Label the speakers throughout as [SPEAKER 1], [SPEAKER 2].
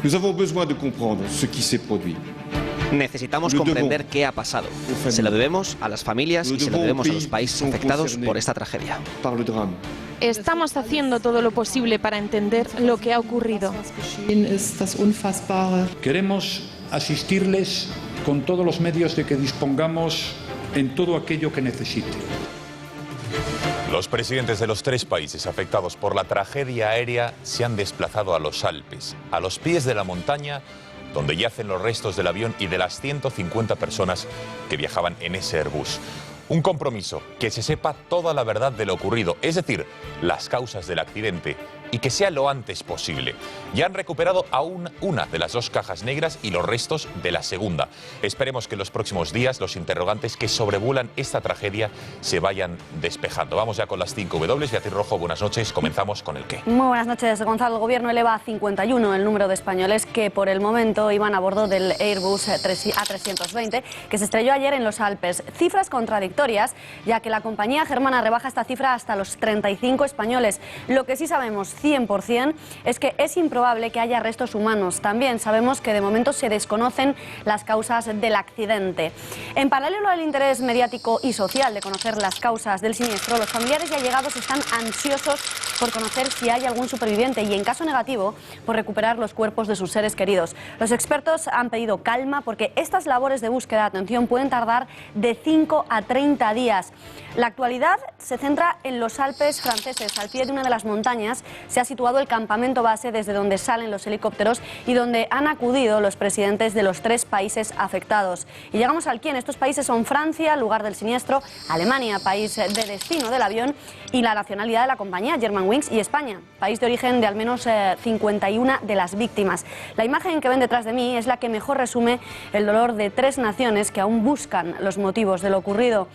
[SPEAKER 1] Nous avons besoin de comprendre ce qui s'est produit.
[SPEAKER 2] Necesitamos comprender qué ha pasado. Se lo debemos a las familias y se lo debemos a los países afectados por esta tragedia.
[SPEAKER 3] Estamos haciendo todo lo posible para entender lo que ha ocurrido.
[SPEAKER 4] Queremos asistirles con todos los medios de que dispongamos en todo aquello que necesiten.
[SPEAKER 5] Los presidentes de los 3 países afectados por la tragedia aérea se han desplazado a los Alpes, a los pies de la montaña, donde yacen los restos del avión y de las 150 personas que viajaban en ese Airbus. Un compromiso, que se sepa toda la verdad de lo ocurrido, es decir, las causas del accidente, y que sea lo antes posible. Ya han recuperado aún una de las 2 cajas negras y los restos de la segunda. Esperemos que en los próximos días los interrogantes que sobrevuelan esta tragedia se vayan despejando. Vamos ya con las 5 W. Beatriz Rojo, buenas noches. Comenzamos con el qué.
[SPEAKER 6] Muy buenas noches, Gonzalo. El gobierno eleva a 51 el número de españoles que por el momento iban a bordo del Airbus A320 que se estrelló ayer en los Alpes. Cifras contradictorias, ya que la compañía germana rebaja esta cifra hasta los 35 españoles. Lo que sí sabemos 100% es que es improbable que haya restos humanos. También sabemos que de momento se desconocen las causas del accidente. En paralelo al interés mediático y social de conocer las causas del siniestro, los familiares y allegados están ansiosos por conocer si hay algún superviviente y, en caso negativo, por recuperar los cuerpos de sus seres queridos. Los expertos han pedido calma porque estas labores de búsqueda, atención, pueden tardar de 5 a 30 días. La actualidad se centra en los Alpes franceses. Al pie de una de las montañas se ha situado el campamento base desde donde salen los helicópteros y donde han acudido los presidentes de los 3 países afectados. Y llegamos al quién. Estos países son Francia, lugar del siniestro, Alemania, país de destino del avión, y la nacionalidad de la compañía, Germanwings, y España, país de origen de al menos 51 de las víctimas. La imagen que ven detrás de mí es la que mejor resume el dolor de 3 naciones que aún buscan los motivos de lo ocurrido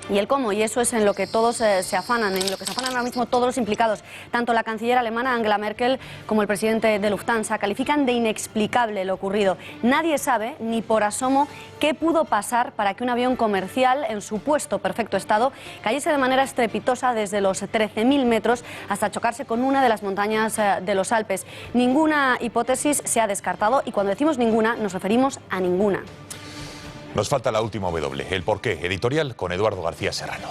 [SPEAKER 6] y el cómo, y eso es en lo que todos se afanan, en lo que se afanan ahora mismo todos los implicados. Tanto la canciller alemana Angela Merkel como el presidente de Lufthansa califican de inexplicable lo ocurrido. Nadie sabe, ni por asomo, qué pudo pasar para que un avión comercial en supuesto perfecto estado cayese de manera estrepitosa desde los 13.000 metros hasta chocarse con una de las montañas de los Alpes. Ninguna hipótesis se ha descartado y cuando decimos ninguna nos referimos a ninguna.
[SPEAKER 5] Nos falta la última W, el porqué, editorial con Eduardo García Serrano.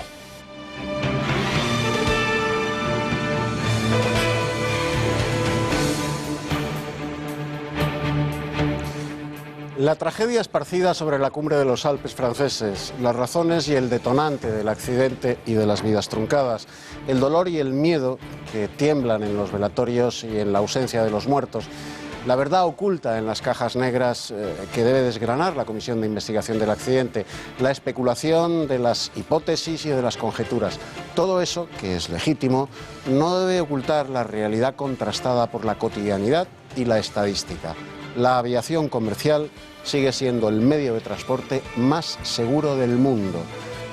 [SPEAKER 7] La tragedia esparcida sobre la cumbre de los Alpes franceses, las razones y el detonante del accidente y de las vidas truncadas, el dolor y el miedo que tiemblan en los velatorios y en la ausencia de los muertos, la verdad oculta en las cajas negras que debe desgranar la Comisión de Investigación del accidente, la especulación de las hipótesis y de las conjeturas. Todo eso, que es legítimo, no debe ocultar la realidad contrastada por la cotidianidad y la estadística. La aviación comercial sigue siendo el medio de transporte más seguro del mundo.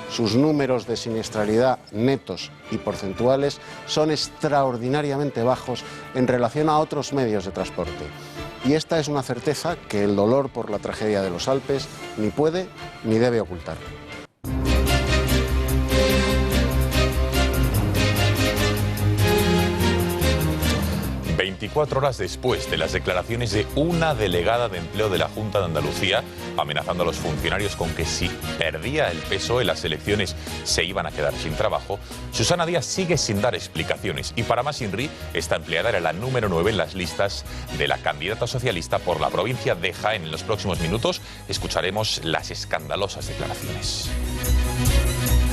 [SPEAKER 7] Sus números de siniestralidad netos y porcentuales son extraordinariamente bajos en relación a otros medios de transporte. Y esta es una certeza que el dolor por la tragedia de los Alpes ni puede ni debe ocultar.
[SPEAKER 5] 24 horas después de las declaraciones de una delegada de empleo de la Junta de Andalucía amenazando a los funcionarios con que si perdía el PSOE las elecciones se iban a quedar sin trabajo, Susana Díaz sigue sin dar explicaciones y para más INRI, esta empleada era la número 9 en las listas de la candidata socialista por la provincia de Jaén. En los próximos minutos escucharemos las escandalosas declaraciones.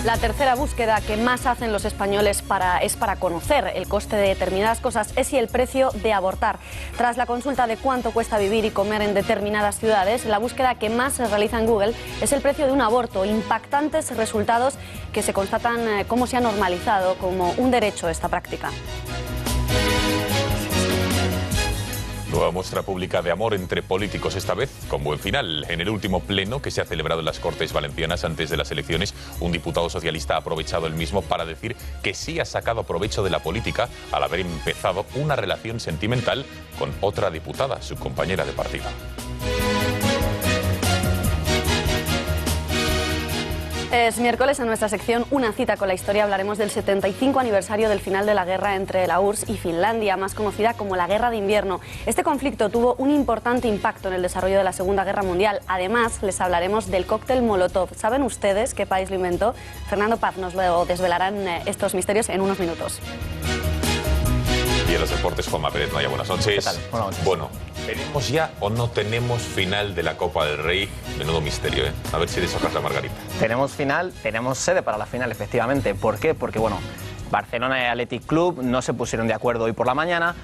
[SPEAKER 6] La tercera búsqueda que más hacen los españoles es para conocer el coste de determinadas cosas es y el precio de abortar. Tras la consulta de cuánto cuesta vivir y comer en determinadas ciudades, la búsqueda que más se realiza en Google es el precio de un aborto. Impactantes resultados que se constatan cómo se ha normalizado como un derecho esta práctica.
[SPEAKER 5] Nueva muestra pública de amor entre políticos, esta vez con buen final. En el último pleno que se ha celebrado en las Cortes Valencianas antes de las elecciones, un diputado socialista ha aprovechado el mismo para decir que sí ha sacado provecho de la política al haber empezado una relación sentimental con otra diputada, su compañera de partido.
[SPEAKER 6] Es miércoles, en nuestra sección Una cita con la historia hablaremos del 75 aniversario del final de la guerra entre la URSS y Finlandia, más conocida como la Guerra de Invierno. Este conflicto tuvo un importante impacto en el desarrollo de la Segunda Guerra Mundial. Además, les hablaremos del cóctel Molotov. ¿Saben ustedes qué país lo inventó? Fernando Paz nos lo desvelarán estos misterios en unos minutos.
[SPEAKER 5] Y en los deportes, Juanma Pérez Maya, buenas noches.
[SPEAKER 8] ¿Qué tal? Buenas noches.
[SPEAKER 5] Bueno, ¿tenemos ya o no tenemos final de la Copa del Rey? Menudo misterio, ¿eh? A ver si le sacas la margarita.
[SPEAKER 8] Tenemos final, tenemos sede para la final, efectivamente. ¿Por qué? Porque, bueno, Barcelona y Athletic Club no se pusieron de acuerdo hoy por la mañana.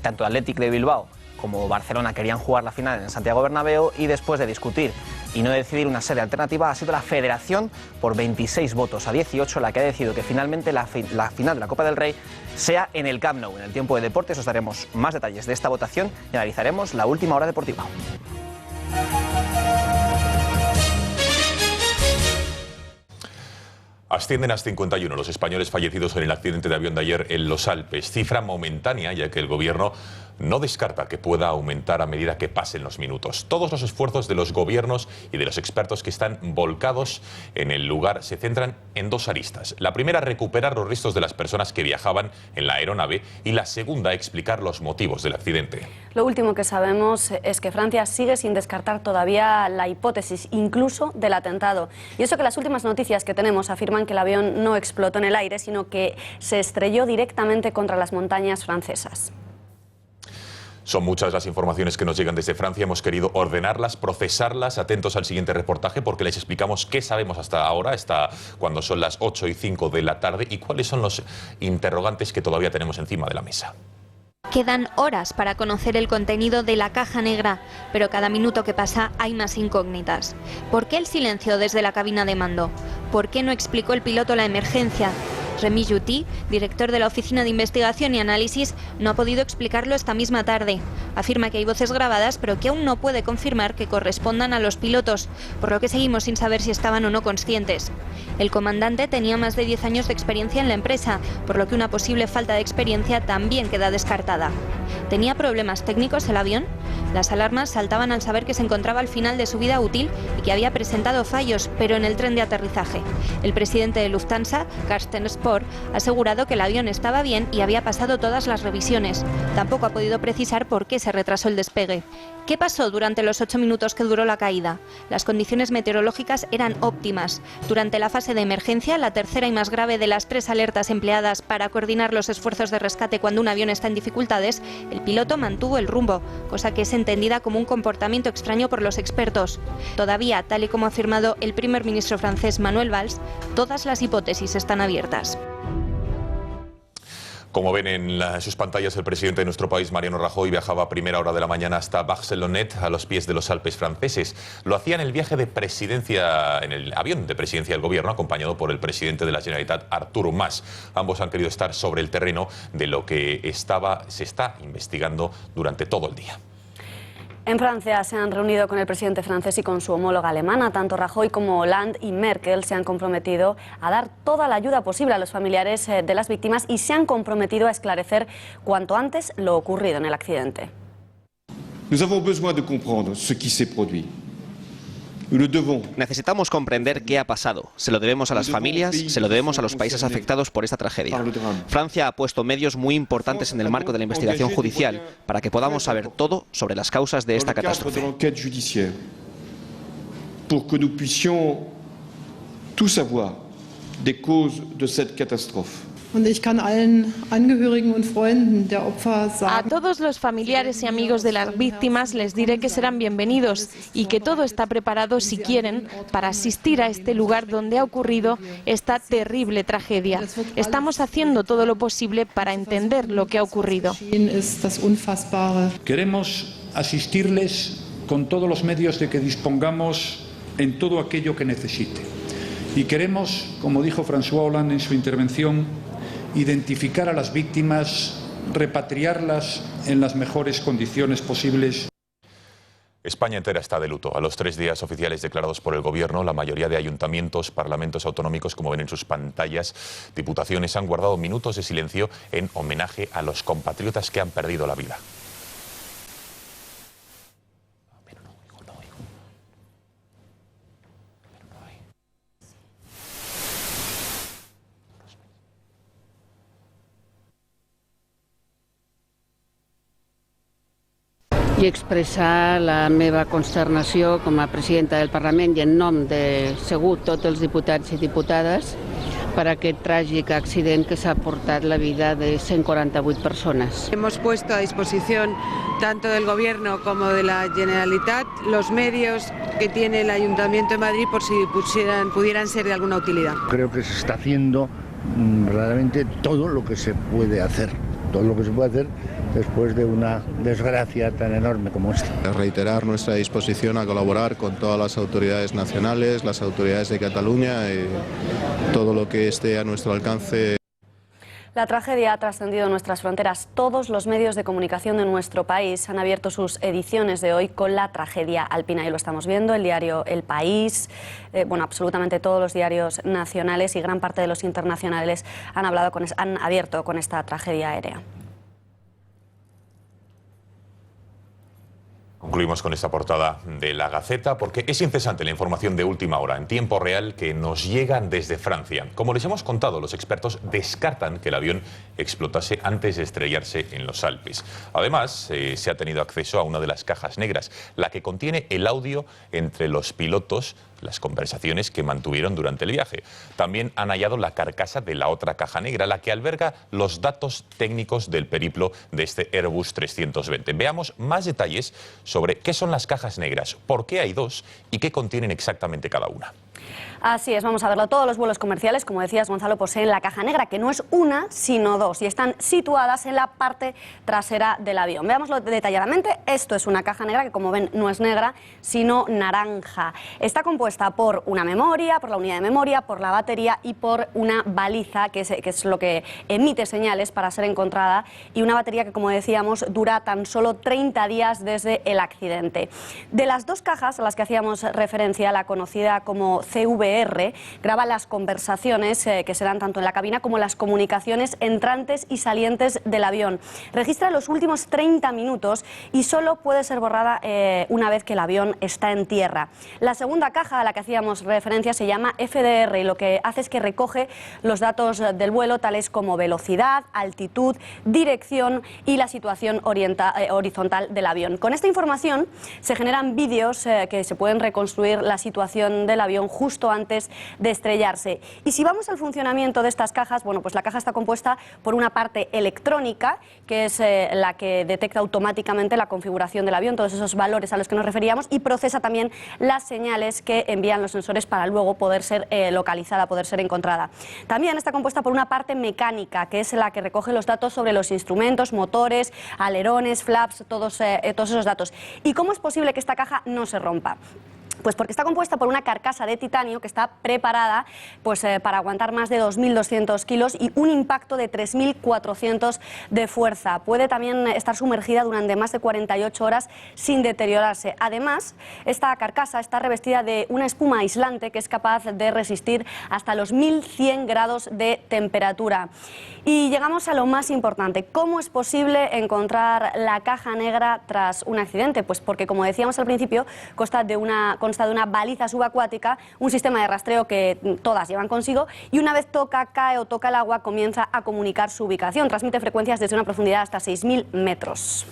[SPEAKER 8] Tanto Athletic de Bilbao como Barcelona querían jugar la final en Santiago Bernabéu, y después de discutir y no decidir una sede alternativa, ha sido la Federación, por 26 votos a 18, la que ha decidido que finalmente la final de la Copa del Rey sea en el Camp Nou. En el tiempo de deportes os daremos más detalles de esta votación y analizaremos la última hora deportiva.
[SPEAKER 5] Ascienden a 51 los españoles fallecidos en el accidente de avión de ayer en los Alpes. Cifra momentánea, ya que el gobierno no descarta que pueda aumentar a medida que pasen los minutos. Todos los esfuerzos de los gobiernos y de los expertos que están volcados en el lugar se centran en dos aristas. La primera, recuperar los restos de las personas que viajaban en la aeronave, y la segunda, explicar los motivos del accidente.
[SPEAKER 6] Lo último que sabemos es que Francia sigue sin descartar todavía la hipótesis, incluso del atentado. Y eso que las últimas noticias que tenemos afirman que el avión no explotó en el aire, sino que se estrelló directamente contra las montañas francesas.
[SPEAKER 5] Son muchas las informaciones que nos llegan desde Francia. Hemos querido ordenarlas, procesarlas. Atentos al siguiente reportaje, porque les explicamos qué sabemos hasta ahora, hasta cuando son las 8:05 de la tarde, y cuáles son los interrogantes que todavía tenemos encima de la mesa.
[SPEAKER 9] Quedan horas para conocer el contenido de la caja negra, pero cada minuto que pasa hay más incógnitas. ¿Por qué el silencio desde la cabina de mando? ¿Por qué no explicó el piloto la emergencia? Remy Juty, director de la Oficina de Investigación y Análisis, no ha podido explicarlo esta misma tarde. Afirma que hay voces grabadas, pero que aún no puede confirmar que correspondan a los pilotos, por lo que seguimos sin saber si estaban o no conscientes. El comandante tenía más de 10 años de experiencia en la empresa, por lo que una posible falta de experiencia también queda descartada. ¿Tenía problemas técnicos el avión? Las alarmas saltaban al saber que se encontraba al final de su vida útil y que había presentado fallos, pero en el tren de aterrizaje. El presidente de Lufthansa, Carsten Spohr, ha asegurado que el avión estaba bien y había pasado todas las revisiones. Tampoco ha podido precisar por qué se retrasó el despegue. ¿Qué pasó durante los 8 minutos que duró la caída? Las condiciones meteorológicas eran óptimas. Durante la fase de emergencia, la tercera y más grave de las 3 alertas empleadas para coordinar los esfuerzos de rescate cuando un avión está en dificultades, el piloto mantuvo el rumbo, cosa que es entendida como un comportamiento extraño por los expertos. Todavía, tal y como ha afirmado el primer ministro francés Manuel Valls, todas las hipótesis están abiertas.
[SPEAKER 5] Como ven en sus pantallas, el presidente de nuestro país, Mariano Rajoy, viajaba a primera hora de la mañana hasta Barcelonnette, a los pies de los Alpes franceses. Lo hacía en el viaje de presidencia, en el avión de presidencia del gobierno, acompañado por el presidente de la Generalitat, Artur Mas. Ambos han querido estar sobre el terreno de lo que se está investigando durante todo el día.
[SPEAKER 6] En Francia se han reunido con el presidente francés y con su homóloga alemana. Tanto Rajoy como Hollande y Merkel se han comprometido a dar toda la ayuda posible a los familiares de las víctimas y se han comprometido a esclarecer cuanto antes lo ocurrido en el accidente.
[SPEAKER 1] Nous avons besoin de comprendre ce qui s'est produit.
[SPEAKER 2] Necesitamos comprender qué ha pasado. Se lo debemos a las familias, se lo debemos a los países afectados por esta tragedia. Francia ha puesto medios muy importantes en el marco de la investigación judicial para que podamos saber todo sobre las causas de esta catástrofe.
[SPEAKER 1] Pour que nous puissions tout savoir des causes de cette catastrophe.
[SPEAKER 3] A todos los familiares y amigos de las víctimas les diré que serán bienvenidos y que todo está preparado, si quieren, para asistir a este lugar donde ha ocurrido esta terrible tragedia. Estamos haciendo todo lo posible para entender lo que ha ocurrido.
[SPEAKER 4] Queremos asistirles con todos los medios de que dispongamos en todo aquello que necesite. Y queremos, como dijo François Hollande en su intervención, identificar a las víctimas, repatriarlas en las mejores condiciones posibles.
[SPEAKER 5] España entera está de luto. A los 3 días oficiales declarados por el gobierno, la mayoría de ayuntamientos, parlamentos autonómicos, como ven en sus pantallas, diputaciones, han guardado minutos de silencio en homenaje a los compatriotas que han perdido la vida.
[SPEAKER 10] i expressar la meva consternació com a presidenta del Parlament i en nom de segur tots els diputats i diputades per aquest tràgic accident que s'ha portat la vida de 148 personas.
[SPEAKER 11] Hemos puesto a disposición tanto del Gobierno como de la Generalitat los medios que tiene el Ayuntamiento de Madrid por si pudieran ser de alguna utilidad.
[SPEAKER 12] Creo que se está haciendo verdaderamente todo lo que se puede hacer. Todo lo que se puede hacer después de una desgracia tan enorme como esta.
[SPEAKER 13] Reiterar nuestra disposición a colaborar con todas las autoridades nacionales, las autoridades de Cataluña y todo lo que esté a nuestro alcance.
[SPEAKER 6] La tragedia ha trascendido nuestras fronteras. Todos los medios de comunicación de nuestro país han abierto sus ediciones de hoy con la tragedia alpina. Y lo estamos viendo, el diario El País, absolutamente todos los diarios nacionales y gran parte de los internacionales han abierto con esta tragedia aérea.
[SPEAKER 5] Concluimos con esta portada de La Gaceta porque es incesante la información de última hora, en tiempo real, que nos llegan desde Francia. Como les hemos contado, los expertos descartan que el avión explotase antes de estrellarse en los Alpes. Además, se ha tenido acceso a una de las cajas negras, la que contiene el audio entre los pilotos, las conversaciones que mantuvieron durante el viaje. También han hallado la carcasa de la otra caja negra, la que alberga los datos técnicos del periplo de este Airbus 320. Veamos más detalles sobre qué son las cajas negras, por qué hay dos y qué contienen exactamente cada una.
[SPEAKER 6] Así es, vamos a verlo. Todos los vuelos comerciales, como decías, Gonzalo, poseen la caja negra, que no es una, sino dos, y están situadas en la parte trasera del avión. Veámoslo detalladamente. Esto es una caja negra que, como ven, no es negra, sino naranja. Está compuesta por una memoria, por la unidad de memoria, por la batería y por una baliza, que es lo que emite señales para ser encontrada, y una batería que, como decíamos, dura tan solo 30 días desde el accidente. De las dos cajas a las que hacíamos referencia, la conocida como CVR, graba las conversaciones que se dan tanto en la cabina como las comunicaciones entrantes y salientes del avión. Registra los últimos 30 minutos y solo puede ser borrada una vez que el avión está en tierra. La segunda caja a la que hacíamos referencia se llama FDR y lo que hace es que recoge los datos del vuelo, tales como velocidad, altitud, dirección y la situación horizontal del avión. Con esta información se generan vídeos que se pueden reconstruir la situación del avión justo antes de estrellarse. Y si vamos al funcionamiento de estas cajas, bueno, pues la caja está compuesta por una parte electrónica, que es la que detecta automáticamente la configuración del avión, todos esos valores a los que nos referíamos, y procesa también las señales que envían los sensores para luego poder ser localizada, poder ser encontrada. También está compuesta por una parte mecánica, que es la que recoge los datos sobre los instrumentos, motores, alerones, flaps, todos esos datos. ¿Y cómo es posible que esta caja no se rompa? Pues porque está compuesta por una carcasa de titanio que está preparada para aguantar más de 2.200 kilos y un impacto de 3.400 de fuerza. Puede también estar sumergida durante más de 48 horas sin deteriorarse. Además, esta carcasa está revestida de una espuma aislante que es capaz de resistir hasta los 1.100 grados de temperatura. Y llegamos a lo más importante. ¿Cómo es posible encontrar la caja negra tras un accidente? Pues porque, como decíamos al principio, consta de una baliza subacuática, un sistema de rastreo que todas llevan consigo, y una vez cae o toca el agua, comienza a comunicar su ubicación. Transmite frecuencias desde una profundidad hasta 6.000 metros.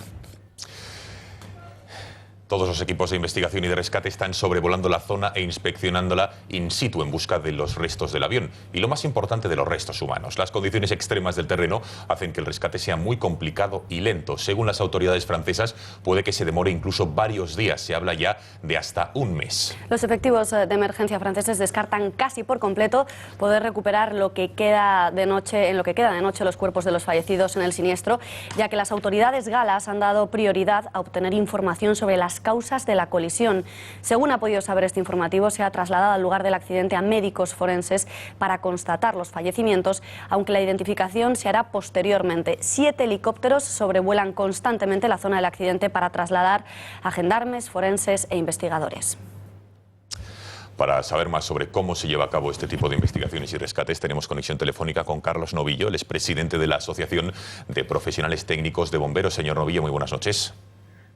[SPEAKER 5] Todos los equipos de investigación y de rescate están sobrevolando la zona e inspeccionándola in situ en busca de los restos del avión. Y lo más importante, de los restos humanos. Las condiciones extremas del terreno hacen que el rescate sea muy complicado y lento. Según las autoridades francesas, puede que se demore incluso varios días. Se habla ya de hasta un mes.
[SPEAKER 6] Los efectivos de emergencia franceses descartan casi por completo poder recuperar lo que queda de noche, los cuerpos de los fallecidos en el siniestro, ya que las autoridades galas han dado prioridad a obtener información sobre las causas de la colisión. Según ha podido saber este informativo, se ha trasladado al lugar del accidente a médicos forenses para constatar los fallecimientos, aunque la identificación se hará posteriormente. 7 helicópteros sobrevuelan constantemente la zona del accidente para trasladar a gendarmes, forenses e investigadores.
[SPEAKER 5] Para saber más sobre cómo se lleva a cabo este tipo de investigaciones y rescates, tenemos conexión telefónica con Carlos Novillo, el expresidente de la Asociación de Profesionales Técnicos de Bomberos. Señor Novillo, muy buenas noches.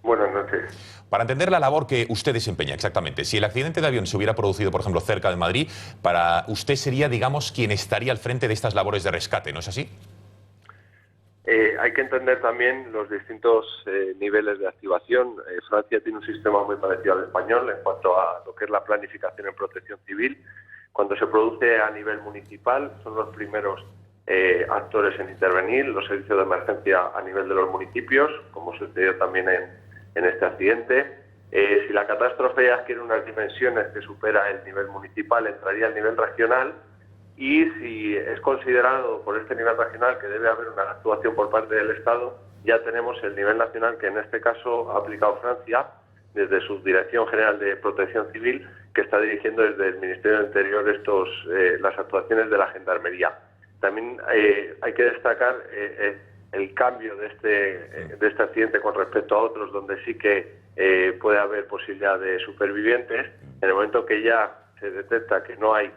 [SPEAKER 14] Buenas noches.
[SPEAKER 5] Para entender la labor que usted desempeña exactamente, si el accidente de avión se hubiera producido, por ejemplo, cerca de Madrid, para usted sería, digamos, quien estaría al frente de estas labores de rescate, ¿no es así?
[SPEAKER 14] hay que entender también los distintos niveles de activación. Francia tiene un sistema muy parecido al español en cuanto a lo que es la planificación en protección civil. Cuando se produce a nivel municipal, son los primeros actores en intervenir, los servicios de emergencia a nivel de los municipios, como sucedió también en este accidente. Si la catástrofe adquiere unas dimensiones que supera el nivel municipal, entraría al nivel regional, y si es considerado por este nivel regional que debe haber una actuación por parte del Estado, ya tenemos el nivel nacional, que en este caso ha aplicado Francia desde su Dirección General de Protección Civil, que está dirigiendo desde el Ministerio del Interior las actuaciones de la Gendarmería. También hay que destacar el cambio de este accidente con respecto a otros, donde sí que puede haber posibilidad de supervivientes. En el momento que ya se detecta que no hay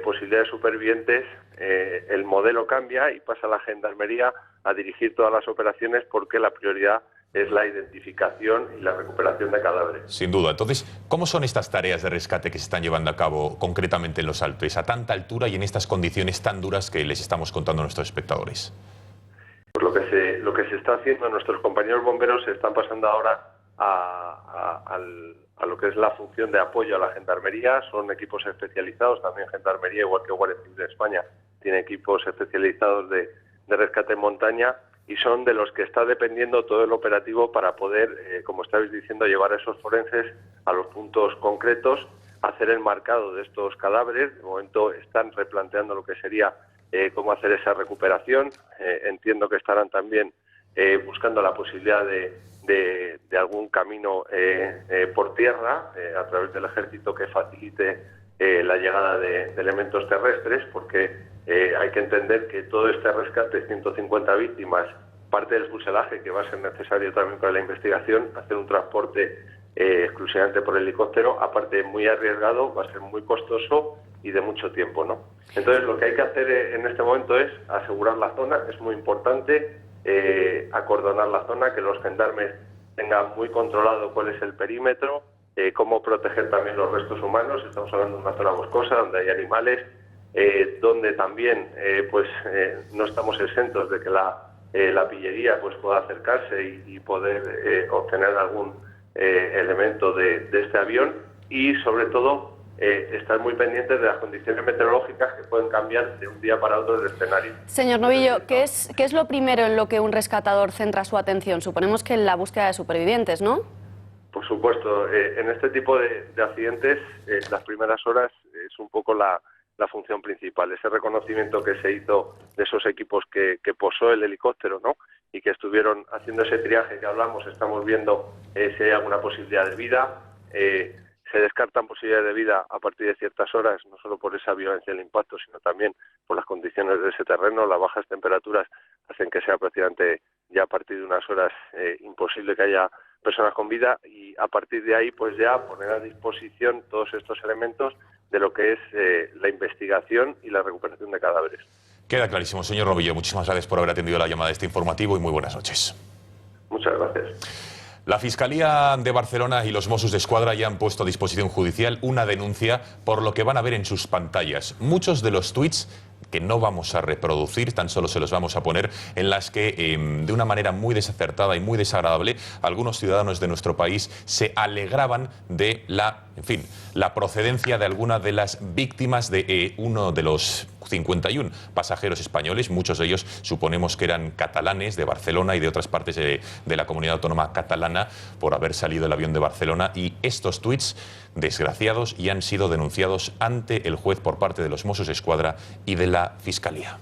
[SPEAKER 14] posibilidades supervivientes, el modelo cambia y pasa a la Gendarmería a dirigir todas las operaciones, porque la prioridad es la identificación y la recuperación de cadáveres.
[SPEAKER 5] Sin duda. Entonces, ¿cómo son estas tareas de rescate que se están llevando a cabo concretamente en los Alpes, a tanta altura y en estas condiciones tan duras que les estamos contando a nuestros espectadores?
[SPEAKER 14] Pues lo que se está haciendo, nuestros compañeros bomberos se están pasando ahora a lo que es la función de apoyo a la Gendarmería. Son equipos especializados, también Gendarmería, igual que Guardia Civil de España, tiene equipos especializados de rescate en montaña, y son de los que está dependiendo todo el operativo para poder, como estáis diciendo, llevar a esos forenses a los puntos concretos, hacer el marcado de estos cadáveres. De momento están replanteando lo que sería cómo hacer esa recuperación. Entiendo que estarán también buscando la posibilidad de algún camino por tierra a través del ejército que facilite la llegada de elementos terrestres, porque hay que entender que todo este rescate, 150 víctimas, parte del fuselaje que va a ser necesario también para la investigación, hacer un transporte exclusivamente por helicóptero, aparte muy arriesgado, va a ser muy costoso y de mucho tiempo, ¿no? Entonces lo que hay que hacer en este momento es asegurar la zona. Es muy importante acordonar la zona, que los gendarmes tengan muy controlado cuál es el perímetro, cómo proteger también los restos humanos. Estamos hablando de una zona boscosa donde hay animales, donde también no estamos exentos de que la pillería pues pueda acercarse y poder obtener algún elemento de este avión, y sobre todo estar muy pendientes de las condiciones meteorológicas que pueden cambiar de un día para otro del escenario.
[SPEAKER 6] Señor Novillo, ¿qué es lo primero en lo que un rescatador centra su atención? Suponemos que en la búsqueda de supervivientes, ¿no?
[SPEAKER 14] Por supuesto. En este tipo de accidentes, las primeras horas es un poco la función principal. Ese reconocimiento que se hizo de esos equipos que posó el helicóptero, ¿no?, y que estuvieron haciendo ese triaje que hablamos. Estamos viendo si hay alguna posibilidad de vida. Se descartan posibilidades de vida a partir de ciertas horas, no solo por esa violencia del impacto, sino también por las condiciones de ese terreno. Las bajas temperaturas hacen que sea prácticamente ya a partir de unas horas imposible que haya personas con vida, y a partir de ahí pues ya poner a disposición todos estos elementos de lo que es la investigación y la recuperación de cadáveres.
[SPEAKER 5] Queda clarísimo, señor Novillo. Muchísimas gracias por haber atendido la llamada de este informativo y muy buenas noches.
[SPEAKER 14] Muchas gracias.
[SPEAKER 5] La Fiscalía de Barcelona y los Mossos d'Esquadra ya han puesto a disposición judicial una denuncia por lo que van a ver en sus pantallas. Muchos de los tuits que no vamos a reproducir, tan solo se los vamos a poner, en las que de una manera muy desacertada y muy desagradable algunos ciudadanos de nuestro país se alegraban de la procedencia de alguna de las víctimas de uno de los 51 pasajeros españoles. Muchos de ellos suponemos que eran catalanes, de Barcelona y de otras partes de la comunidad autónoma catalana, por haber salido el avión de Barcelona, y estos tuits desgraciados ya han sido denunciados ante el juez por parte de los Mossos d'Esquadra y de la Fiscalía.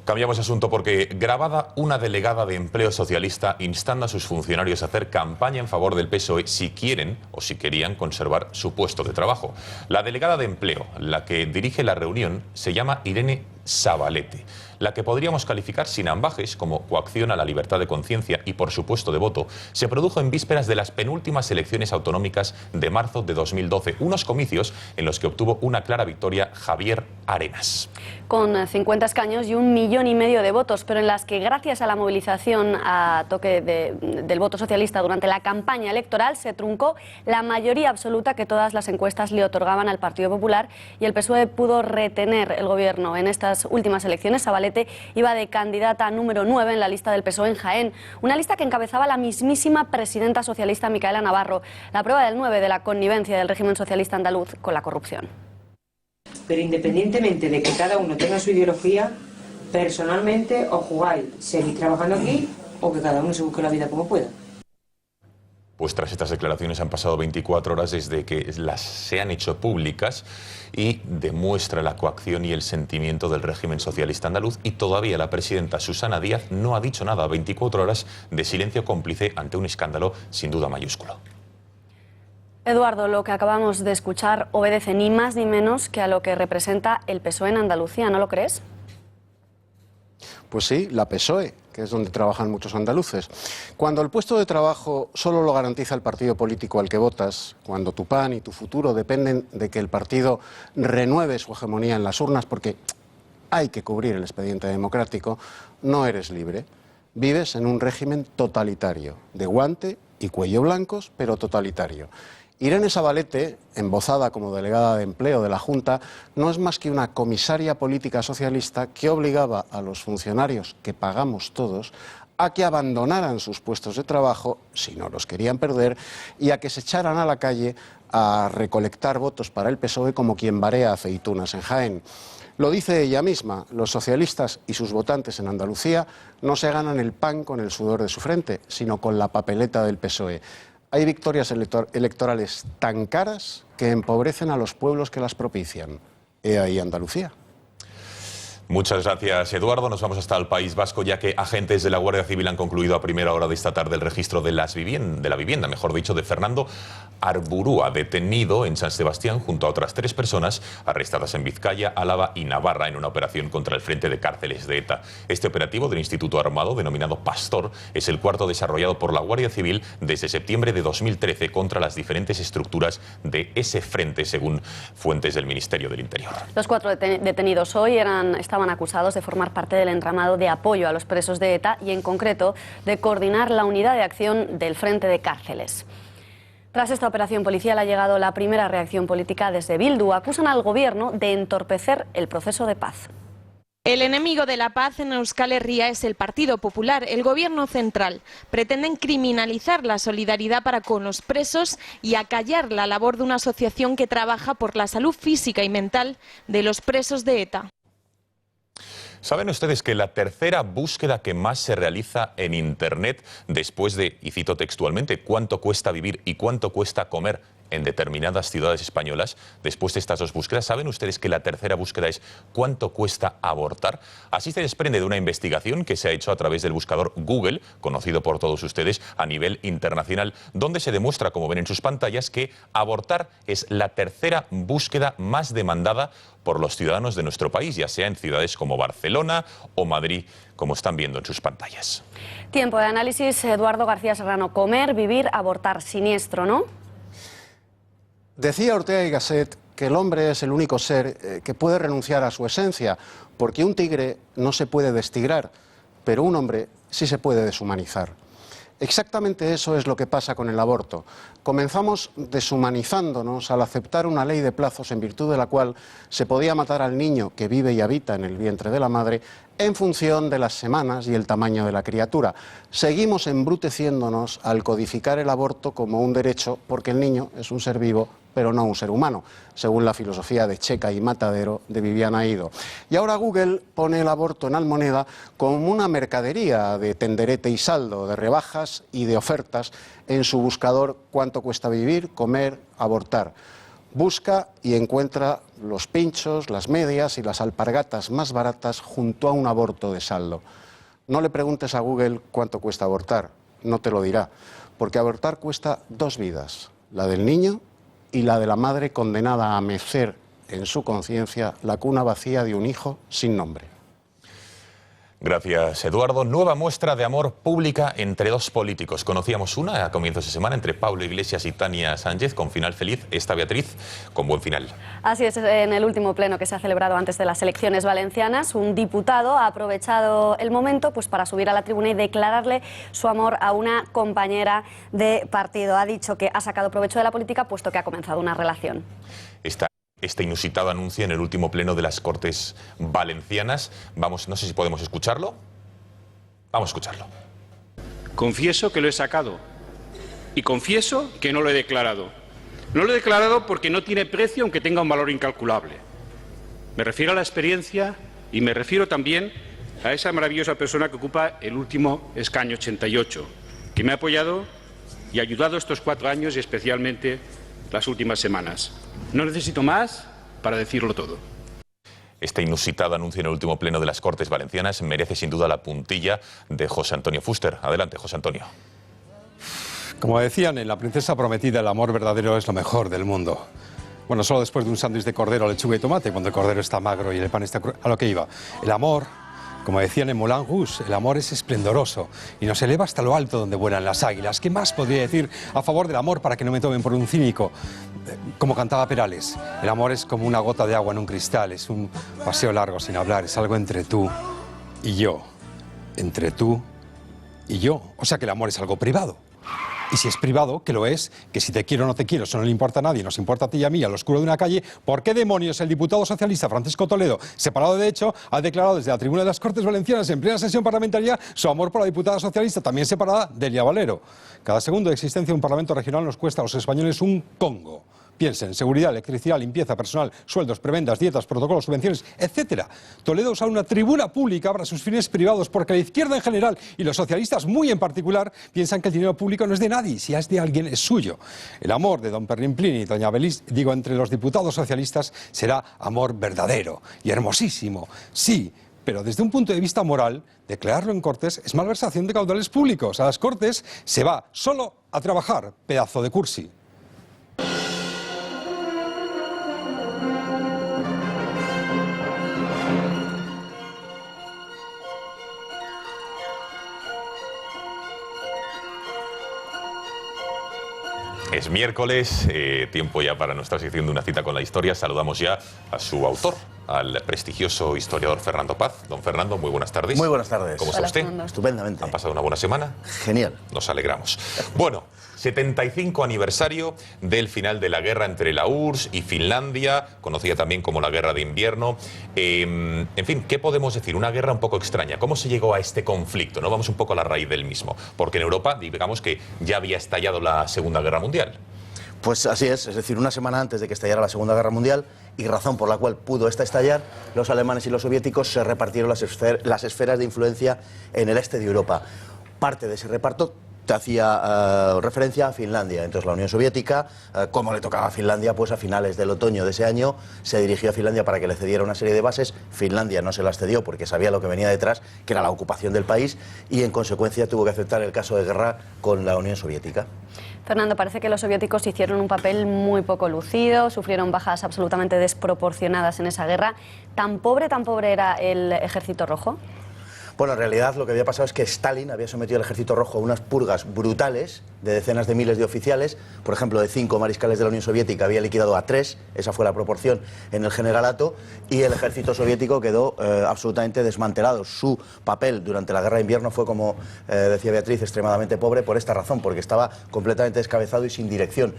[SPEAKER 5] Cambiamos de asunto porque grabada una delegada de Empleo Socialista instando a sus funcionarios a hacer campaña en favor del PSOE si quieren o si querían conservar su puesto de trabajo. La delegada de Empleo, la que dirige la reunión, se llama Irene Zabalete, la que podríamos calificar sin ambajes como coacción a la libertad de conciencia y, por supuesto, de voto, se produjo en vísperas de las penúltimas elecciones autonómicas de marzo de 2012, unos comicios en los que obtuvo una clara victoria Javier Arenas.
[SPEAKER 6] Con 50 escaños y 1,5 millones de votos, pero en las que, gracias a la movilización a toque del voto socialista durante la campaña electoral, se truncó la mayoría absoluta que todas las encuestas le otorgaban al Partido Popular, y el PSOE pudo retener el gobierno. En estas últimas elecciones, Zabalete iba de candidata número 9 en la lista del PSOE en Jaén, una lista que encabezaba la mismísima presidenta socialista Micaela Navarro, la prueba del 9 de la connivencia del régimen socialista andaluz con la corrupción.
[SPEAKER 15] Pero independientemente de que cada uno tenga su ideología, personalmente os jugáis seguir trabajando aquí o que cada uno se busque la vida como pueda.
[SPEAKER 5] Pues tras estas declaraciones han pasado 24 horas desde que las se han hecho públicas y demuestra la coacción y el sentimiento del régimen socialista andaluz, y todavía la presidenta Susana Díaz no ha dicho nada. 24 horas de silencio cómplice ante un escándalo sin duda mayúsculo.
[SPEAKER 6] Eduardo, lo que acabamos de escuchar obedece ni más ni menos que a lo que representa el PSOE en Andalucía, ¿no lo crees?
[SPEAKER 7] Pues sí, la PSOE, que es donde trabajan muchos andaluces. Cuando el puesto de trabajo solo lo garantiza el partido político al que votas, cuando tu pan y tu futuro dependen de que el partido renueve su hegemonía en las urnas, porque hay que cubrir el expediente democrático, no eres libre. Vives en un régimen totalitario, de guante y cuello blancos, pero totalitario. Irene Zabalete, embozada como delegada de empleo de la Junta, no es más que una comisaria política socialista que obligaba a los funcionarios que pagamos todos a que abandonaran sus puestos de trabajo, si no los querían perder, y a que se echaran a la calle a recolectar votos para el PSOE como quien barea aceitunas en Jaén. Lo dice ella misma, los socialistas y sus votantes en Andalucía no se ganan el pan con el sudor de su frente, sino con la papeleta del PSOE. Hay victorias electorales tan caras que empobrecen a los pueblos que las propician. He ahí Andalucía.
[SPEAKER 5] Muchas gracias, Eduardo. Nos vamos hasta el País Vasco, ya que agentes de la Guardia Civil han concluido a primera hora de esta tarde el registro de la vivienda, de Fernando Arburúa, detenido en San Sebastián junto a otras 3 personas arrestadas en Vizcaya, Álava y Navarra en una operación contra el Frente de Cárceles de ETA. Este operativo del Instituto Armado, denominado Pastor, es el cuarto desarrollado por la Guardia Civil desde septiembre de 2013 contra las diferentes estructuras de ese frente, según fuentes del Ministerio del Interior.
[SPEAKER 6] Los 4 detenidos hoy estaban acusados de formar parte del entramado de apoyo a los presos de ETA y, en concreto, de coordinar la unidad de acción del Frente de Cárceles. Tras esta operación policial ha llegado la primera reacción política desde Bildu. Acusan al gobierno de entorpecer el proceso de paz.
[SPEAKER 3] El enemigo de la paz en Euskal Herria es el Partido Popular, el gobierno central. Pretenden criminalizar la solidaridad para con los presos y acallar la labor de una asociación que trabaja por la salud física y mental de los presos de ETA.
[SPEAKER 5] ¿Saben ustedes que la tercera búsqueda que más se realiza en Internet después de, y cito textualmente, cuánto cuesta vivir y cuánto cuesta comer en determinadas ciudades españolas, después de estas 2 búsquedas, ¿saben ustedes que la tercera búsqueda es cuánto cuesta abortar? Así se desprende de una investigación que se ha hecho a través del buscador Google, conocido por todos ustedes a nivel internacional, donde se demuestra, como ven en sus pantallas, que abortar es la tercera búsqueda más demandada por los ciudadanos de nuestro país, ya sea en ciudades como Barcelona o Madrid, como están viendo en sus pantallas.
[SPEAKER 6] Tiempo de análisis, Eduardo García Serrano. Comer, vivir, abortar, siniestro, ¿no?
[SPEAKER 7] Decía Ortega y Gasset que el hombre es el único ser que puede renunciar a su esencia, porque un tigre no se puede destigrar, pero un hombre sí se puede deshumanizar. Exactamente eso es lo que pasa con el aborto. Comenzamos deshumanizándonos al aceptar una ley de plazos en virtud de la cual se podía matar al niño que vive y habita en el vientre de la madre en función de las semanas y el tamaño de la criatura. Seguimos embruteciéndonos al codificar el aborto como un derecho porque el niño es un ser vivo, pero no un ser humano, según la filosofía de Checa y Matadero de Viviana Ido. Y ahora Google pone el aborto en Almoneda como una mercadería de tenderete y saldo, de rebajas y de ofertas en su buscador cuánto cuesta vivir, comer, abortar. Busca y encuentra los pinchos, las medias y las alpargatas más baratas junto a un aborto de saldo. No le preguntes a Google cuánto cuesta abortar, no te lo dirá, porque abortar cuesta 2 vidas, la del niño y la de la madre condenada a mecer en su conciencia la cuna vacía de un hijo sin nombre.
[SPEAKER 5] Gracias, Eduardo. Nueva muestra de amor pública entre dos políticos. Conocíamos una a comienzos de semana entre Pablo Iglesias y Tania Sánchez, con final feliz. Esta, Beatriz, con buen final.
[SPEAKER 6] Así es, en el último pleno que se ha celebrado antes de las elecciones valencianas, un diputado ha aprovechado el momento pues, para subir a la tribuna y declararle su amor a una compañera de partido. Ha dicho que ha sacado provecho de la política puesto que ha comenzado una relación.
[SPEAKER 5] Este inusitado anuncio en el último pleno de las Cortes Valencianas. Vamos, no sé si podemos escucharlo. Vamos a escucharlo.
[SPEAKER 16] Confieso que lo he sacado y confieso que no lo he declarado. No lo he declarado porque no tiene precio aunque tenga un valor incalculable. Me refiero a la experiencia y me refiero también a esa maravillosa persona que ocupa el último escaño 88, que me ha apoyado y ayudado estos 4 años y especialmente las últimas semanas. No necesito más para decirlo todo.
[SPEAKER 5] Este inusitado anuncio en el último pleno de las Cortes Valencianas merece sin duda la puntilla de José Antonio Fuster. Adelante, José Antonio.
[SPEAKER 17] Como decían en La princesa prometida, el amor verdadero es lo mejor del mundo. Bueno, solo después de un sándwich de cordero, lechuga y tomate, cuando el cordero está magro y el pan está a lo que iba. El amor, como decían en Moulin Rouge, el amor es esplendoroso y nos eleva hasta lo alto donde vuelan las águilas. ¿Qué más podría decir a favor del amor para que no me tomen por un cínico? Como cantaba Perales, el amor es como una gota de agua en un cristal, es un paseo largo sin hablar, es algo entre tú y yo, entre tú y yo. O sea que el amor es algo privado. Y si es privado, que lo es, que si te quiero o no te quiero, eso no le importa a nadie, nos importa a ti y a mí, al oscuro de una calle, ¿por qué demonios el diputado socialista Francisco Toledo, separado de hecho, ha declarado desde la tribuna de las Cortes Valencianas en plena sesión parlamentaria su amor por la diputada socialista, también separada de Elia Valero? Cada segundo de existencia de un parlamento regional nos cuesta a los españoles un congo. Piensen, seguridad, electricidad, limpieza, personal, sueldos, prebendas, dietas, protocolos, subvenciones, etc. Toledo usa una tribuna pública para sus fines privados porque la izquierda en general y los socialistas muy en particular piensan que el dinero público no es de nadie, si es de alguien es suyo. El amor de don Perrimplín y doña Belis, digo, entre los diputados socialistas será amor verdadero y hermosísimo, sí. Pero desde un punto de vista moral, declararlo en Cortes es malversación de caudales públicos. A las Cortes se va solo a trabajar, pedazo de cursi.
[SPEAKER 5] Es miércoles, tiempo ya para nuestra sección de Una cita con la historia. Saludamos ya a su autor, al prestigioso historiador Fernando Paz. Don Fernando, muy buenas tardes.
[SPEAKER 18] Muy buenas tardes.
[SPEAKER 5] ¿Cómo está usted?
[SPEAKER 18] Estupendamente.
[SPEAKER 5] ¿Han pasado una buena semana?
[SPEAKER 18] Genial.
[SPEAKER 5] Nos alegramos. Bueno, 75 aniversario del final de la guerra entre la URSS y Finlandia, conocida también como la Guerra de Invierno. En fin, ¿qué podemos decir? Una guerra un poco extraña. ¿Cómo se llegó a este conflicto? ¿No? Vamos un poco a la raíz del mismo. Porque en Europa, digamos que ya había estallado la Segunda Guerra Mundial.
[SPEAKER 18] Pues así es decir, una semana antes de que estallara la Segunda Guerra Mundial, y razón por la cual pudo esta estallar, los alemanes y los soviéticos se repartieron las esferas de influencia en el este de Europa. Parte de ese reparto hacía referencia a Finlandia. Entonces la Unión Soviética, como le tocaba a Finlandia, pues a finales del otoño de ese año se dirigió a Finlandia para que le cediera una serie de bases. Finlandia no se las cedió porque sabía lo que venía detrás, que era la ocupación del país, y en consecuencia tuvo que aceptar el caso de guerra con la Unión Soviética.
[SPEAKER 6] Fernando, parece que los soviéticos hicieron un papel muy poco lucido, sufrieron bajas absolutamente desproporcionadas en esa guerra. ¿Tan pobre era el Ejército Rojo?
[SPEAKER 18] Bueno, en realidad lo que había pasado es que Stalin había sometido al Ejército Rojo a unas purgas brutales de decenas de miles de oficiales. Por ejemplo, de 5 mariscales de la Unión Soviética había liquidado a 3, esa fue la proporción en el generalato, y el Ejército Soviético quedó absolutamente desmantelado. Su papel durante la Guerra de Invierno fue, como decía Beatriz, extremadamente pobre por esta razón, porque estaba completamente descabezado y sin dirección.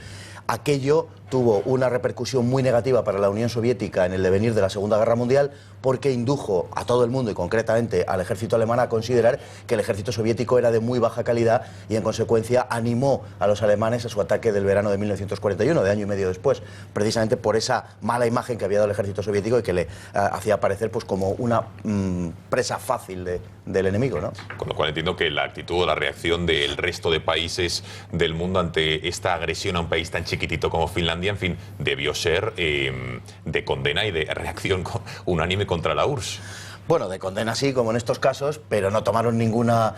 [SPEAKER 18] Aquello tuvo una repercusión muy negativa para la Unión Soviética en el devenir de la Segunda Guerra Mundial, porque indujo a todo el mundo y concretamente al ejército alemán a considerar que el ejército soviético era de muy baja calidad y en consecuencia animó a los alemanes a su ataque del verano de 1941, de año y medio después, precisamente por esa mala imagen que había dado el ejército soviético y que le hacía parecer pues como una presa fácil del enemigo, ¿no?
[SPEAKER 5] Con lo cual entiendo que la actitud o la reacción del resto de países del mundo ante esta agresión a un país tan chiquitito como Finlandia, en fin, debió ser de condena y de reacción unánime contra la URSS.
[SPEAKER 18] Bueno, de condena sí, como en estos casos, pero no tomaron ninguna,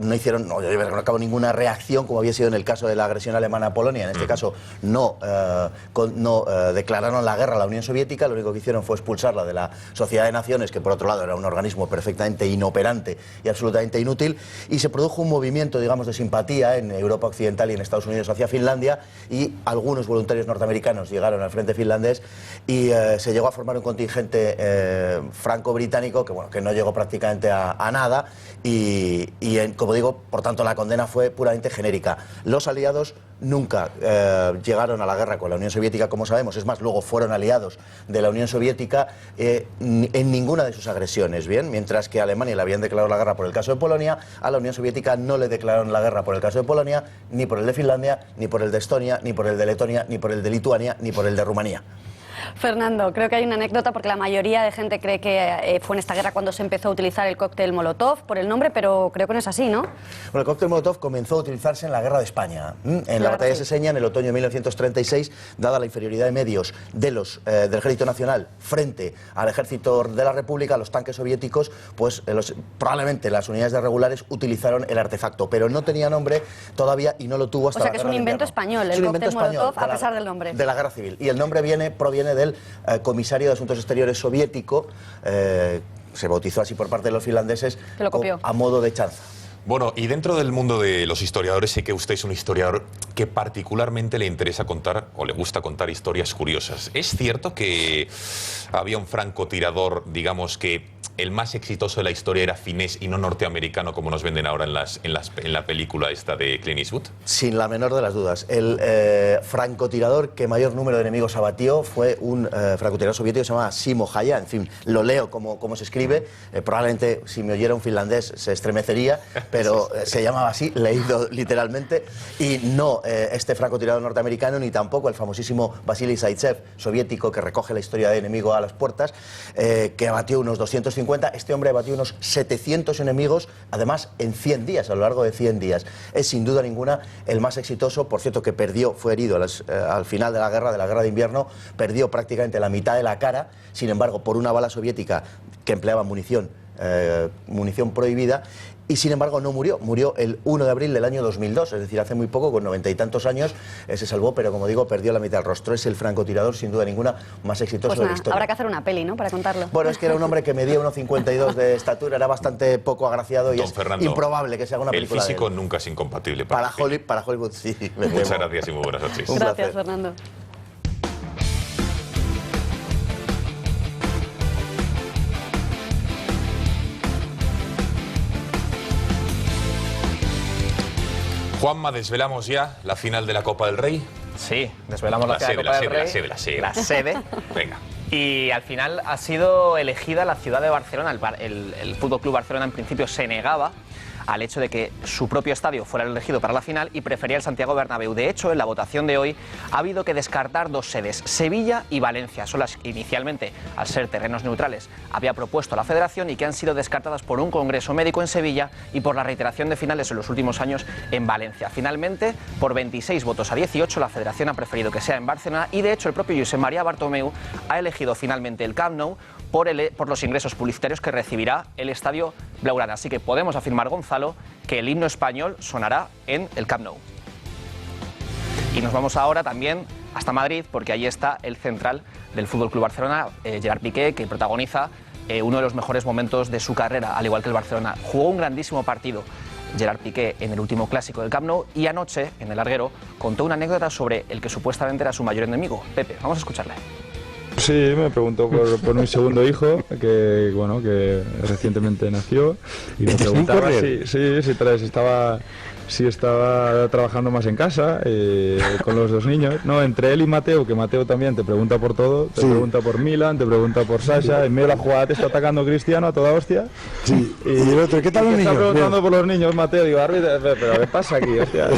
[SPEAKER 18] no llevaron a cabo ninguna reacción, como había sido en el caso de la agresión alemana a Polonia. En este caso no declararon la guerra a la Unión Soviética, lo único que hicieron fue expulsarla de la Sociedad de Naciones, que por otro lado era un organismo perfectamente inoperante y absolutamente inútil, y se produjo un movimiento, digamos, de simpatía en Europa Occidental y en Estados Unidos hacia Finlandia, y algunos voluntarios norteamericanos llegaron al frente finlandés y se llegó a formar un contingente franco-británico que no llegó prácticamente a nada y como digo, por tanto la condena fue puramente genérica. Los aliados nunca llegaron a la guerra con la Unión Soviética, como sabemos, es más, luego fueron aliados de la Unión Soviética en ninguna de sus agresiones, ¿bien? Mientras que a Alemania le habían declarado la guerra por el caso de Polonia, a la Unión Soviética no le declararon la guerra por el caso de Polonia, ni por el de Finlandia, ni por el de Estonia, ni por el de Letonia, ni por el de Lituania, ni por el de Rumanía.
[SPEAKER 6] Fernando, creo que hay una anécdota porque la mayoría de gente cree que fue en esta guerra cuando se empezó a utilizar el cóctel Molotov por el nombre, pero creo que no es así, ¿no?
[SPEAKER 18] Bueno, el cóctel Molotov comenzó a utilizarse en la Guerra de España. En la batalla de Seseña, en el otoño de 1936, dada la inferioridad de medios del Ejército Nacional frente al Ejército de la República, los tanques soviéticos, pues probablemente las unidades de regulares utilizaron el artefacto, pero no tenía nombre todavía y no lo tuvo hasta la Guerra de Invierno.
[SPEAKER 6] O sea que es un invento español, el cóctel Molotov, a pesar del nombre.
[SPEAKER 18] De la Guerra Civil. Y el nombre proviene del comisario de Asuntos Exteriores soviético, se bautizó así por parte de los finlandeses,
[SPEAKER 6] que lo copió
[SPEAKER 18] a modo de chanza.
[SPEAKER 5] Bueno, y dentro del mundo de los historiadores, sé que usted es un historiador que particularmente le interesa contar, o le gusta contar historias curiosas. ¿Es cierto que había un francotirador, digamos que el más exitoso de la historia era finés y no norteamericano, como nos venden ahora en la película esta de Clint Eastwood?
[SPEAKER 18] Sin la menor de las dudas. El francotirador que mayor número de enemigos abatió fue un francotirador soviético que se llamaba Simo Haja. En fin, lo leo como se escribe. Probablemente si me oyera un finlandés se estremecería, pero se llamaba así, leído literalmente. Y no este francotirador norteamericano, ni tampoco el famosísimo Vasily Zaitsev, soviético, que recoge la historia de enemigo a las puertas, que abatió unos 250. Este hombre abatió unos 700 enemigos, además en 100 días, a lo largo de 100 días. Es sin duda ninguna el más exitoso, por cierto que fue herido al final de la Guerra de Invierno, perdió prácticamente la mitad de la cara, sin embargo, por una bala soviética que empleaba munición prohibida, y sin embargo no murió. Murió el 1 de abril del año 2002, es decir, hace muy poco, con 90 y tantos años, se salvó, pero como digo, perdió la mitad del rostro. Es el francotirador, sin duda ninguna, más exitoso de la historia.
[SPEAKER 6] Habrá que hacer una peli, ¿no?, para contarlo.
[SPEAKER 18] Bueno, es que era un hombre que medía 1,52 de estatura, era bastante poco agraciado y es improbable que se haga una película.
[SPEAKER 5] El físico nunca es incompatible
[SPEAKER 18] para Hollywood, sí.
[SPEAKER 5] Muchas gracias y muy buenas noches.
[SPEAKER 6] Gracias, Fernando.
[SPEAKER 5] Juanma, ¿desvelamos ya la final de la Copa del Rey?
[SPEAKER 8] Sí, desvelamos la final de la Copa del Rey.
[SPEAKER 5] La sede.
[SPEAKER 8] Venga. Y al final ha sido elegida la ciudad de Barcelona. El Fútbol Club Barcelona en principio se negaba al hecho de que su propio estadio fuera elegido para la final y prefería el Santiago Bernabéu. De hecho, en la votación de hoy ha habido que descartar dos sedes, Sevilla y Valencia. Son las que inicialmente, al ser terrenos neutrales, había propuesto la Federación y que han sido descartadas por un congreso médico en Sevilla y por la reiteración de finales en los últimos años en Valencia. Finalmente, por 26 votos a 18, la Federación ha preferido que sea en Barcelona y, de hecho, el propio Josep María Bartomeu ha elegido finalmente el Camp Nou por los ingresos publicitarios que recibirá el estadio blaugrana. Así que podemos afirmar, Gonzalo, que el himno español sonará en el Camp Nou. Y nos vamos ahora también hasta Madrid, porque allí está el central del Fútbol Club Barcelona, Gerard Piqué, que protagoniza uno de los mejores momentos de su carrera, al igual que el Barcelona. Jugó un grandísimo partido Gerard Piqué en el último clásico del Camp Nou y anoche, en el Larguero, contó una anécdota sobre el que supuestamente era su mayor enemigo. Pepe, vamos a escucharle.
[SPEAKER 19] Sí, me preguntó por mi segundo hijo, que recientemente nació, y me preguntaba si estaba trabajando más en casa, con los dos niños. No, entre él y Mateo, que Mateo también te pregunta por todo, te pregunta por Milan, te pregunta por Sasha, en medio de la jugada te está atacando Cristiano a toda hostia.
[SPEAKER 20] Sí, y el otro, ¿qué tal los niños?
[SPEAKER 19] Está preguntando por los niños, Mateo, digo, árbitro, pero ¿qué pasa aquí, hostia?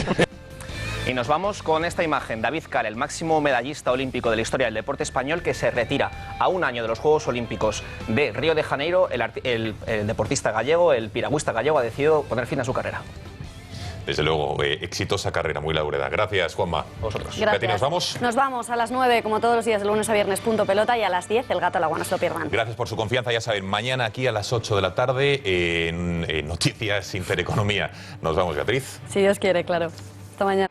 [SPEAKER 8] Y nos vamos con esta imagen. David Cal, el máximo medallista olímpico de la historia del deporte español, que se retira a un año de los Juegos Olímpicos de Río de Janeiro. El deportista gallego, el piragüista gallego, ha decidido poner fin a su carrera.
[SPEAKER 5] Desde luego, exitosa carrera, muy laureada. Gracias, Juanma.
[SPEAKER 8] Vosotros.
[SPEAKER 6] Gracias.
[SPEAKER 5] Katy, ¿nos vamos?
[SPEAKER 6] Nos vamos a las 9, como todos los días, de lunes a viernes, punto pelota, y a las 10, el gato al agua, no se lo pierdan.
[SPEAKER 5] Gracias por su confianza. Ya saben, mañana aquí a las 8 de la tarde en Noticias Intereconomía. Nos vamos, Beatriz.
[SPEAKER 6] Si Dios quiere, claro. Hasta mañana.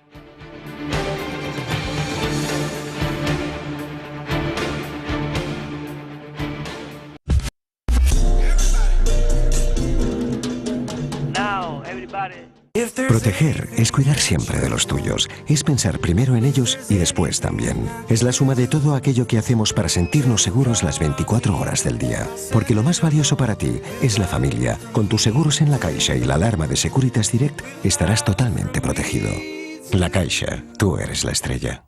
[SPEAKER 21] Proteger es cuidar siempre de los tuyos, es pensar primero en ellos y después también. Es la suma de todo aquello que hacemos para sentirnos seguros las 24 horas del día. Porque lo más valioso para ti es la familia. Con tus seguros en La Caixa y la alarma de Securitas Direct estarás totalmente protegido. La Caixa, tú eres la estrella.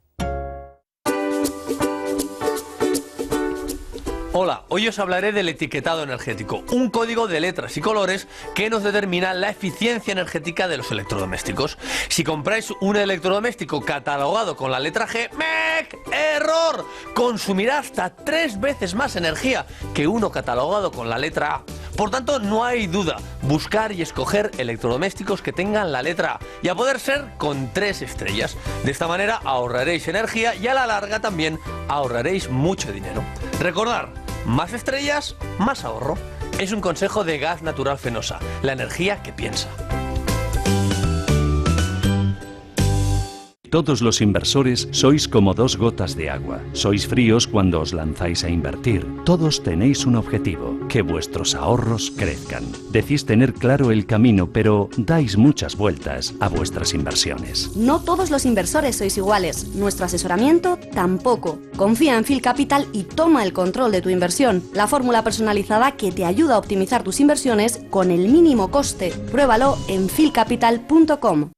[SPEAKER 22] Hola, hoy os hablaré del etiquetado energético, un código de letras y colores que nos determina la eficiencia energética de los electrodomésticos. Si compráis un electrodoméstico catalogado con la letra G, ¡mec! ¡Error! Consumirá hasta 3 veces más energía que uno catalogado con la letra A. Por tanto, no hay duda, buscar y escoger electrodomésticos que tengan la letra A y a poder ser con 3 estrellas. De esta manera ahorraréis energía y a la larga también ahorraréis mucho dinero. Recordar, más estrellas, más ahorro. Es un consejo de Gas Natural Fenosa, la energía que piensa.
[SPEAKER 23] Todos los inversores sois como 2 gotas de agua. Sois fríos cuando os lanzáis a invertir. Todos tenéis un objetivo, que vuestros ahorros crezcan. Decís tener claro el camino, pero dais muchas vueltas a vuestras inversiones.
[SPEAKER 6] No todos los inversores sois iguales. Nuestro asesoramiento tampoco. Confía en Phil Capital y toma el control de tu inversión. La fórmula personalizada que te ayuda a optimizar tus inversiones con el mínimo coste. Pruébalo en philcapital.com.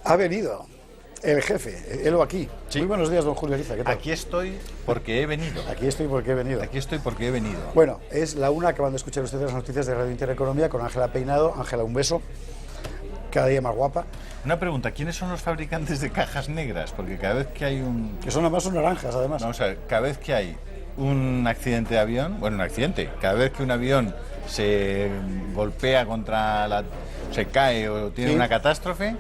[SPEAKER 24] Ha venido el jefe, él o aquí. Sí. Muy buenos días, don Julio Ariza, ¿qué tal?
[SPEAKER 25] Aquí estoy porque he venido.
[SPEAKER 24] Aquí estoy porque he venido.
[SPEAKER 25] Aquí estoy porque he venido.
[SPEAKER 24] Bueno, es la una, acaban de escuchar ustedes las noticias de Radio Intereconomía con Ángela Peinado. Ángela, un beso. Cada día más guapa.
[SPEAKER 25] Una pregunta, ¿quiénes son los fabricantes de cajas negras? Porque cada vez que hay un...
[SPEAKER 24] Que son además naranjas, además.
[SPEAKER 25] Vamos a ver, cada vez que hay un accidente de avión, bueno, un accidente, cada vez que un avión se golpea contra la... se cae o tiene una catástrofe,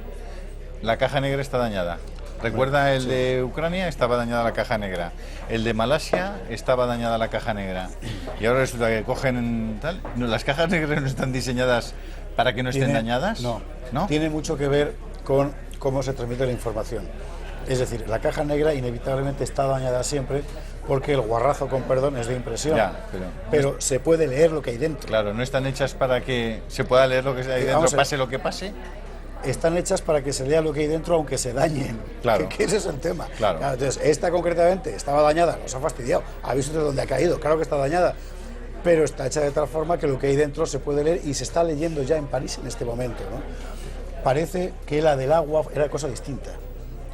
[SPEAKER 25] la caja negra está dañada. Recuerda el de Ucrania, estaba dañada la caja negra. El de Malasia, estaba dañada la caja negra. Y ahora resulta que cogen tal... No, las cajas negras no están diseñadas para que no estén dañadas.
[SPEAKER 24] No. Tiene mucho que ver con cómo se transmite la información. Es decir, la caja negra inevitablemente está dañada siempre porque el guarrazo, con perdón, es de impresión.
[SPEAKER 25] Ya,
[SPEAKER 24] pero se puede leer lo que hay dentro.
[SPEAKER 25] Claro, no están hechas para que se pueda leer lo que hay dentro, pase lo que pase.
[SPEAKER 24] Están hechas para que se lea lo que hay dentro aunque se dañen.
[SPEAKER 25] Claro.
[SPEAKER 24] Que ese es el tema.
[SPEAKER 25] Claro.
[SPEAKER 24] Entonces, esta concretamente estaba dañada, nos ha fastidiado. ¿Ha visto de dónde ha caído? Claro que está dañada. Pero está hecha de tal forma que lo que hay dentro se puede leer y se está leyendo ya en París en este momento, ¿no? Parece que la del agua era cosa distinta,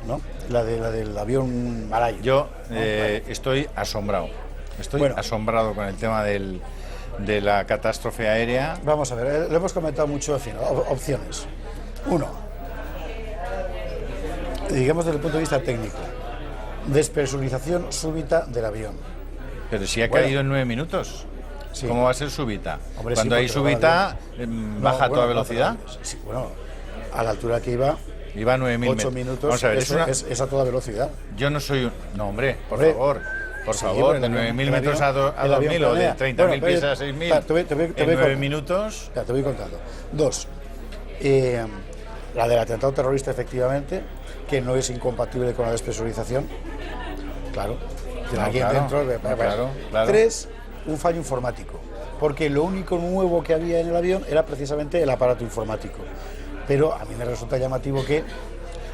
[SPEAKER 24] ¿no? La del avión malayo.
[SPEAKER 25] Yo estoy asombrado. Estoy asombrado con el tema de la catástrofe aérea.
[SPEAKER 24] Vamos a ver, lo hemos comentado mucho, en fin, opciones. 1. Digamos desde el punto de vista técnico. Despresurización súbita del avión.
[SPEAKER 25] Pero si ha caído en 9 minutos. Sí. ¿Cómo va a ser súbita?
[SPEAKER 24] Hombre,
[SPEAKER 25] cuando hay súbita, baja a toda velocidad.
[SPEAKER 24] Sí, bueno, a la altura que iba
[SPEAKER 25] a 9.000 metros.
[SPEAKER 24] 8 minutos,
[SPEAKER 25] vamos a ver,
[SPEAKER 24] es a toda velocidad.
[SPEAKER 25] Yo no soy un... No, hombre, por favor, de 9.000 metros a 2.000 o de 30.000 pies a 6.000 en 9 minutos...
[SPEAKER 24] Te voy contando. 2. La del atentado terrorista, efectivamente, que no es incompatible con la despresurización. Claro. Aquí dentro...
[SPEAKER 25] Claro.
[SPEAKER 24] 3. Un fallo informático, porque lo único nuevo que había en el avión era precisamente el aparato informático. Pero a mí me resulta llamativo que...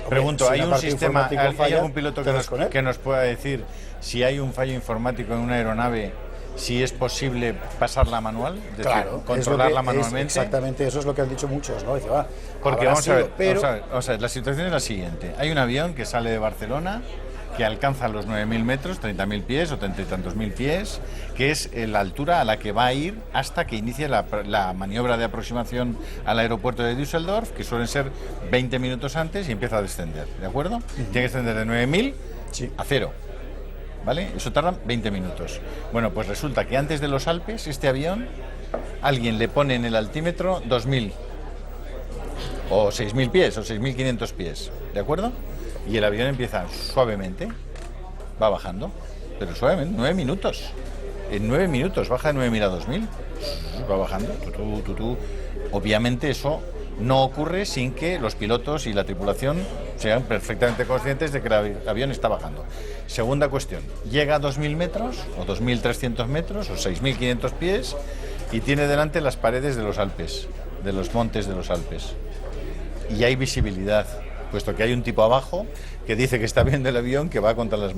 [SPEAKER 25] Pregunto, ¿hay un sistema, hay algún piloto que nos pueda decir si hay un fallo informático en una aeronave, si es posible pasarla manual?
[SPEAKER 24] Claro,
[SPEAKER 25] controlarla manualmente.
[SPEAKER 24] Exactamente, eso es lo que han dicho muchos, ¿no? Dice,
[SPEAKER 25] porque vamos a ver, la situación es la siguiente. Hay un avión que sale de Barcelona, que alcanza los 9.000 metros, 30.000 pies o 30 y tantos mil pies, que es la altura a la que va a ir hasta que inicie la maniobra de aproximación al aeropuerto de Düsseldorf, que suelen ser 20 minutos antes, y empieza a descender, ¿de acuerdo? Tiene que descender de 9.000 a 0. ¿vale? Eso tarda 20 minutos. Bueno, pues resulta que antes de los Alpes, este avión, alguien le pone en el altímetro 2.000 o 6.000 pies o 6.500 pies, ¿de acuerdo? Y el avión empieza suavemente, va bajando, pero suavemente, 9 minutos. En 9 minutos baja de 9.000 a 2.000, va bajando, Obviamente eso no ocurre sin que los pilotos y la tripulación sean perfectamente conscientes de que el avión está bajando. Segunda cuestión, llega a 2.000 metros o 2.300 metros o 6.500 pies y tiene delante las paredes de los Alpes, de los montes de los Alpes. Y hay visibilidad, puesto que hay un tipo abajo que dice que está viendo el avión que va contra las